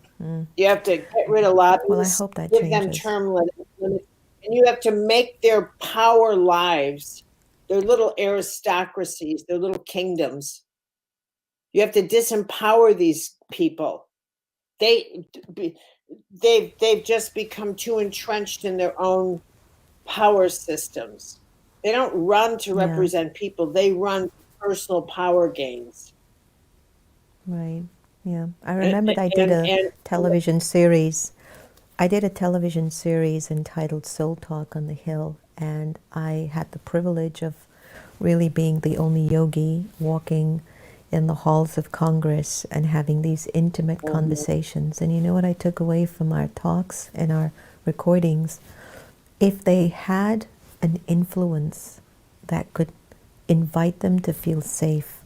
have to get rid of lobbyists. Well, I hope that give changes. them term limits. And you have to make their power lives, their little aristocracies, their little kingdoms. You have to disempower these people. They've just become too entrenched in their own power systems. They don't run to represent people. They run personal power gains. Right. Yeah. I remember I did a television series. I did a television series entitled Soul Talk on the Hill, and I had the privilege of really being the only yogi walking in the halls of Congress and having these intimate conversations. And you know what I took away from our talks and our recordings? If they had an influence that could invite them to feel safe,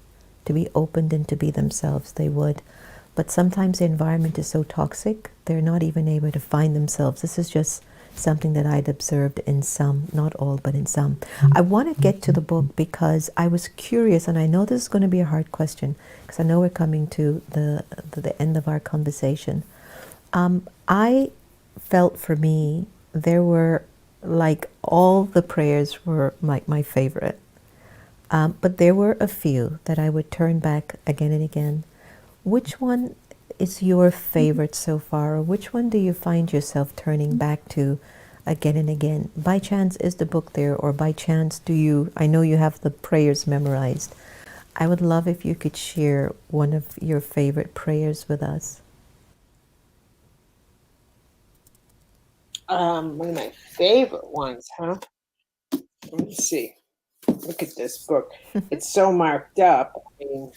to be opened and to be themselves, they would. But sometimes the environment is so toxic, they're not even able to find themselves. This is just something that I'd observed in some, not all, but in some. I want to get to the book because I was curious, and I know this is going to be a hard question, because I know we're coming to the end of our conversation. I felt for me, there were, like, all the prayers were my favorite. But there were a few that I would turn back again and again. Which one is your favorite so far, or which one do you find yourself turning back to again and again? By chance, is the book there, or by chance do you, I know you have the prayers memorized. I would love if you could share one of your favorite prayers with us. One of my favorite ones, huh? Let me see. Look at this book. It's so marked up. I mean,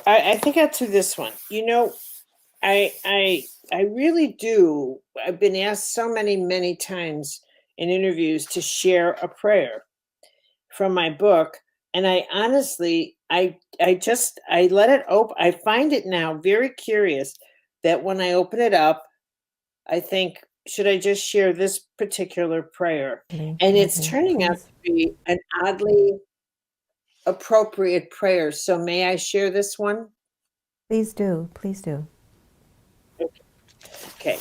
I think I'll do this one. You know, I really do. I've been asked so many times in interviews to share a prayer from my book, and I honestly, I let it open. I find it now very curious that when I open it up, I think, should I just share this particular prayer? And it's turning out to be an oddly appropriate prayer. So may I share this one? Please do. Please do. Okay.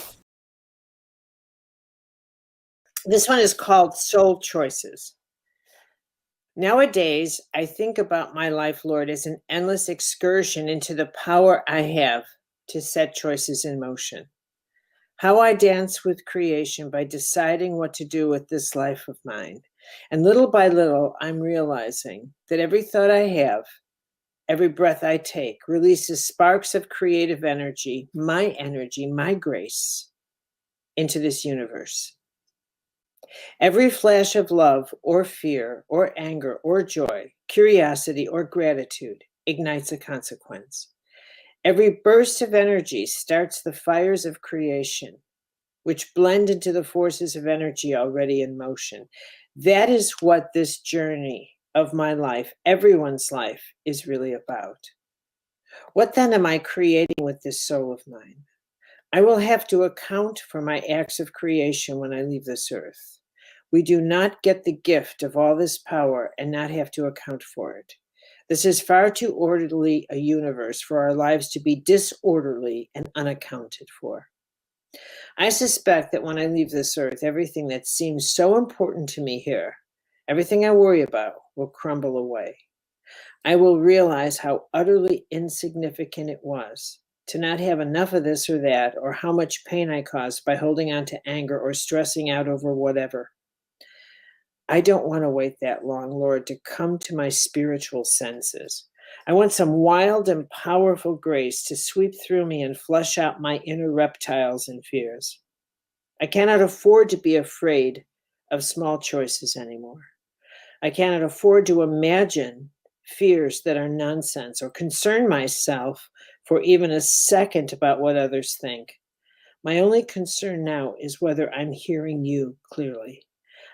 This one is called Soul Choices. Nowadays, I think about my life, Lord, as an endless excursion into the power I have to set choices in motion. How I dance with creation by deciding what to do with this life of mine. And little by little, I'm realizing that every thought I have, every breath I take, releases sparks of creative energy, my grace, into this universe. Every flash of love or fear or anger or joy, curiosity or gratitude ignites a consequence. Every burst of energy starts the fires of creation, which blend into the forces of energy already in motion. That is what this journey of my life, everyone's life, is really about. What then am I creating with this soul of mine? I will have to account for my acts of creation when I leave this earth. We do not get the gift of all this power and not have to account for it. This is far too orderly a universe for our lives to be disorderly and unaccounted for. I suspect that when I leave this earth, everything that seems so important to me here, everything I worry about, will crumble away. I will realize how utterly insignificant it was to not have enough of this or that, or how much pain I caused by holding on to anger or stressing out over whatever. I don't want to wait that long, Lord, to come to my spiritual senses. I want some wild and powerful grace to sweep through me and flush out my inner reptiles and fears. I cannot afford to be afraid of small choices anymore. I cannot afford to imagine fears that are nonsense or concern myself for even a second about what others think. My only concern now is whether I'm hearing you clearly.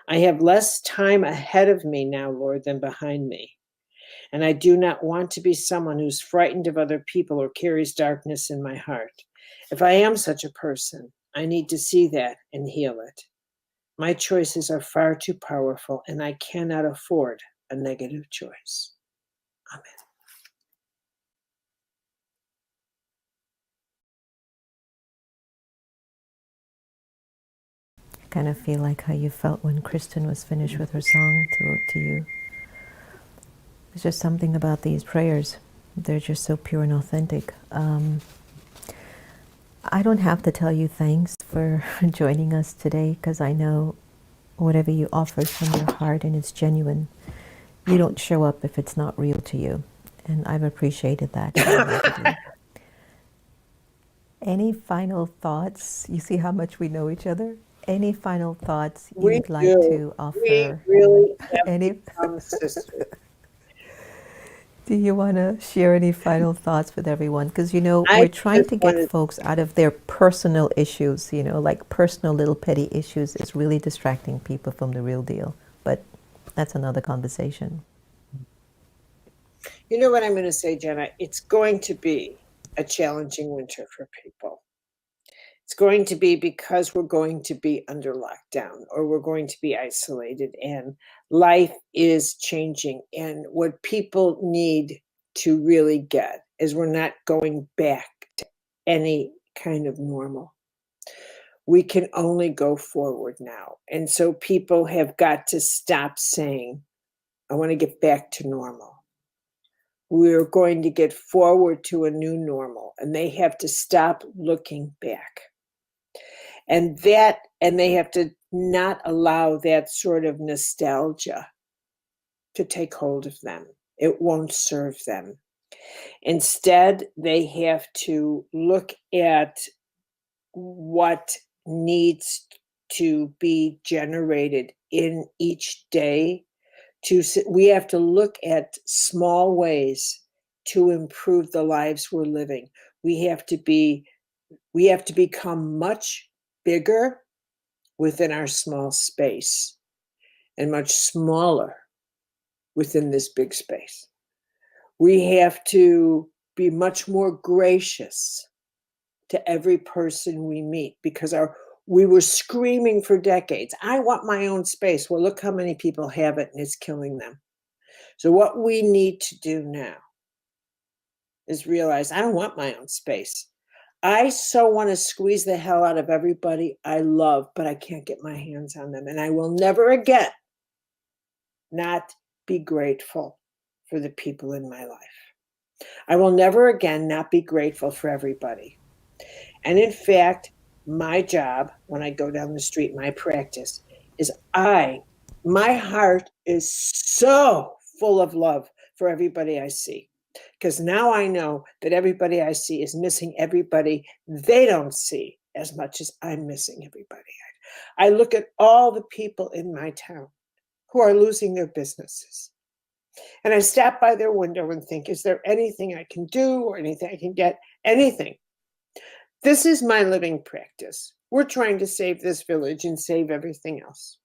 I have less time ahead of me now, Lord, than behind me. And I do not want to be someone who's frightened of other people or carries darkness in my heart. If I am such a person, I need to see that and heal it. My choices are far too powerful, and I cannot afford a negative choice. Amen. I kind of feel like how you felt when Kristen was finished with her song to you. There's just something about these prayers. They're just so pure and authentic. I don't have to tell you thanks for joining us today, because I know whatever you offer is from your heart and it's genuine. You don't show up if it's not real to you, and I've appreciated that. Any final thoughts? You see how much we know each other? Any final thoughts you'd like to offer? We really have become sisters. Do you want to share any final thoughts with everyone? Because, you know, we're trying to get folks out of their personal issues, you know, like personal little petty issues is really distracting people from the real deal. But that's another conversation. You know what I'm going to say, Jenna? It's going to be a challenging winter for people. It's going to be because we're going to be under lockdown, or we're going to be isolated, and life is changing. And what people need to really get is we're not going back to any kind of normal. We can only go forward now. And so people have got to stop saying, I want to get back to normal. We're going to get forward to a new normal, and they have to stop looking back. And they have to not allow that sort of nostalgia to take hold of them. It won't serve them. Instead, they have to look at what needs to be generated in each day. We have to look at small ways to improve the lives we're living. We have to become much bigger within our small space and much smaller within this big space. We have to be much more gracious to every person we meet, because we were screaming for decades, I want my own space. Well, look how many people have it, and it's killing them. So what we need to do now is realize, I don't want my own space. I so want to squeeze the hell out of everybody I love, but I can't get my hands on them. And I will never again not be grateful for the people in my life. I will never again not be grateful for everybody. And in fact, my job when I go down the street, my practice is my heart is so full of love for everybody I see. Because now I know that everybody I see is missing everybody they don't see as much as I'm missing everybody. I look at all the people in my town who are losing their businesses. And I stop by their window and think, is there anything I can do or anything I can get? Anything. This is my living practice. We're trying to save this village and save everything else.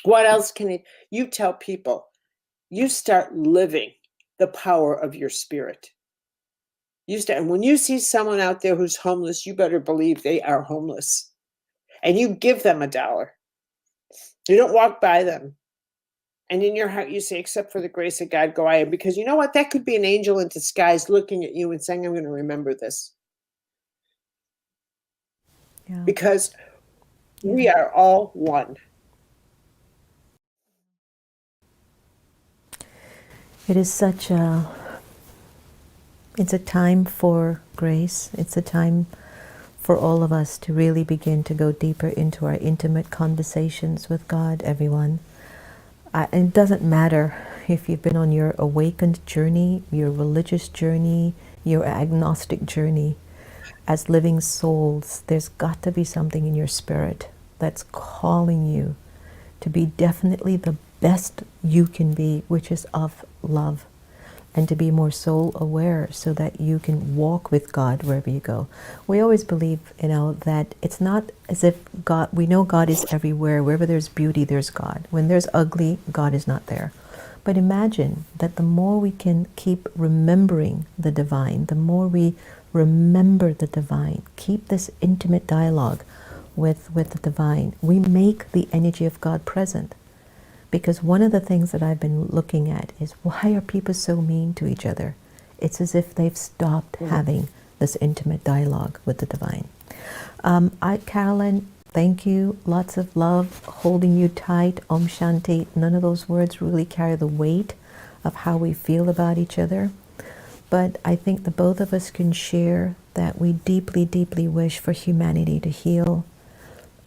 What else can you tell people? You start living the power of your spirit. And when you see someone out there who's homeless, you better believe they are homeless. And you give them $1. You don't walk by them. And in your heart, you say, except for the grace of God, go I. Because you know what? That could be an angel in disguise looking at you and saying, I'm going to remember this. Yeah. Because we are all one. It is it's a time for grace. It's a time for all of us to really begin to go deeper into our intimate conversations with God, everyone. It doesn't matter if you've been on your awakened journey, your religious journey, your agnostic journey. As living souls, there's got to be something in your spirit that's calling you to be definitely the best you can be, which is of love, and to be more soul aware so that you can walk with God wherever you go. We always believe, that it's not as if God, we know God is everywhere. Wherever there's beauty, there's God. When there's ugly, God is not there. But imagine that the more we can keep remembering the divine, the more we remember the divine, keep this intimate dialogue with the divine, we make the energy of God present. Because one of the things that I've been looking at is, why are people so mean to each other? It's as if they've stopped having this intimate dialogue with the divine. Caroline, thank you. Lots of love, holding you tight. Om Shanti. None of those words really carry the weight of how we feel about each other. But I think the both of us can share that we deeply, deeply wish for humanity to heal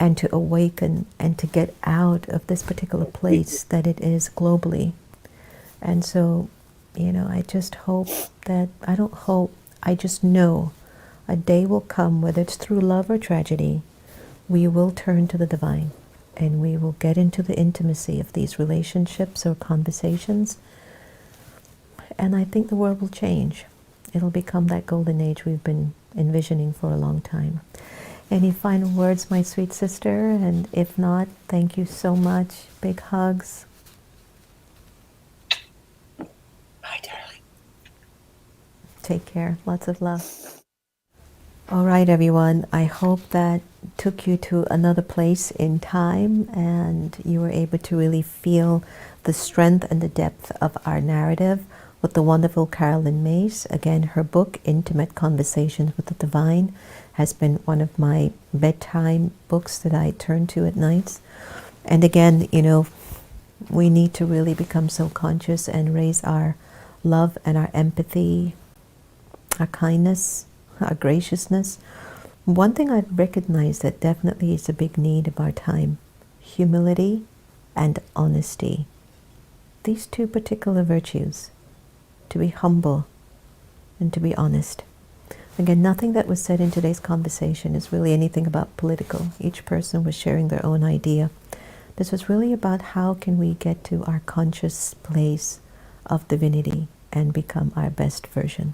and to awaken and to get out of this particular place that it is globally. And so, I just hope that, I just know a day will come, whether it's through love or tragedy, we will turn to the divine and we will get into the intimacy of these relationships or conversations. And I think the world will change. It'll become that golden age we've been envisioning for a long time. Any final words, my sweet sister? And if not, thank you so much. Big hugs. Bye, darling. Take care. Lots of love. All right, everyone. I hope that took you to another place in time and you were able to really feel the strength and the depth of our narrative with the wonderful Caroline Myss. Again, her book, Intimate Conversations with the Divine, has been one of my bedtime books that I turn to at nights. And again, we need to really become so conscious and raise our love and our empathy, our kindness, our graciousness. One thing I've recognized that definitely is a big need of our time: humility and honesty. These two particular virtues, to be humble and to be honest. Again, nothing that was said in today's conversation is really anything about political. Each person was sharing their own idea. This was really about how can we get to our conscious place of divinity and become our best version.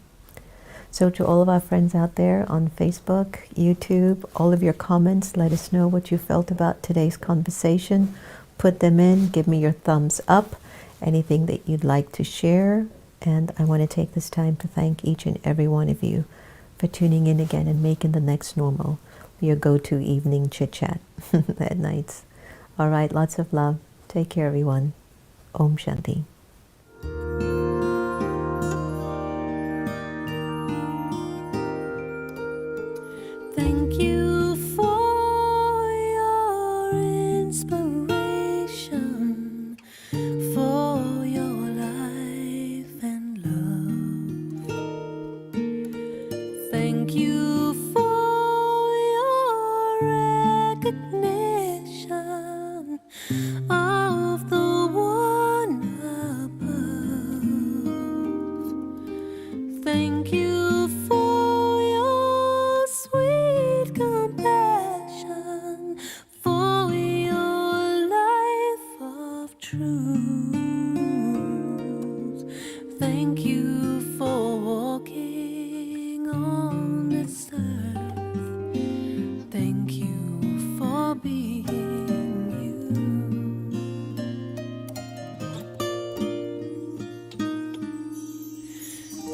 So to all of our friends out there on Facebook, YouTube, all of your comments, let us know what you felt about today's conversation. Put them in, give me your thumbs up, anything that you'd like to share. And I want to take this time to thank each and every one of you for tuning in again and making the next normal your go-to evening chit-chat at nights. All right, lots of love. Take care, everyone. Om Shanti. Thank you for your inspiration, for your life and love. Thank you for your recognition of the one above. Thank you for your sweet compassion, for your life of truth. Thank you for walking on this earth. Thank you for being you.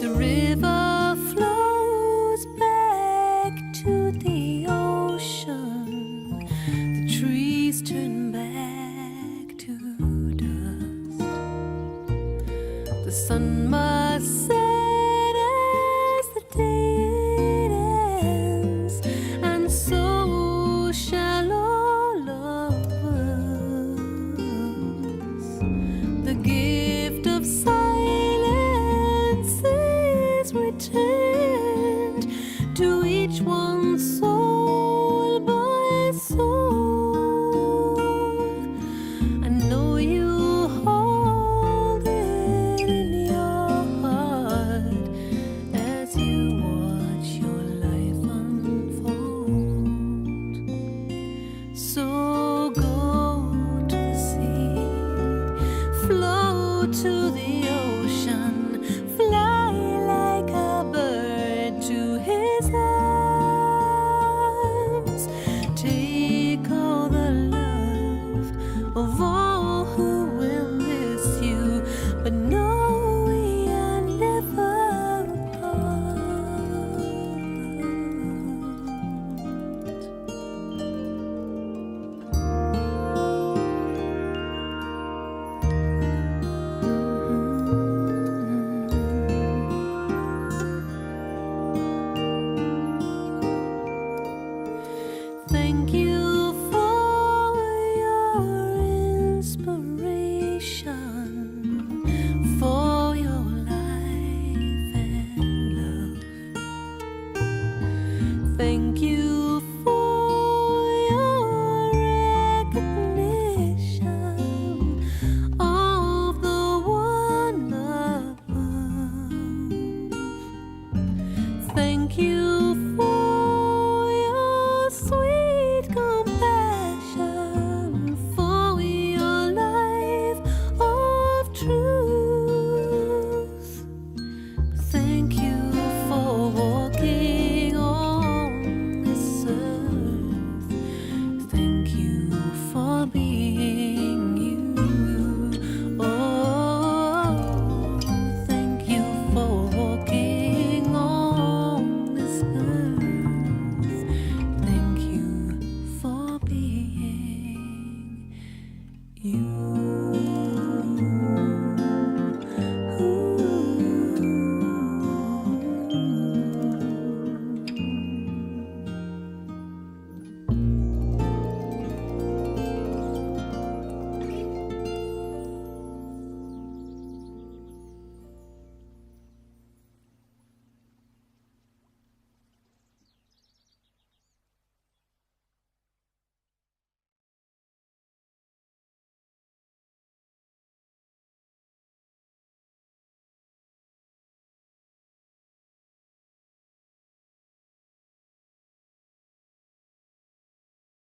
The river flows The sun must set as the day it ends, and so shall all of us. The gift of silence is returned to each one's soul by soul. I know you hold it in your heart as you watch your life unfold. So go to the sea, flow to the ocean, fly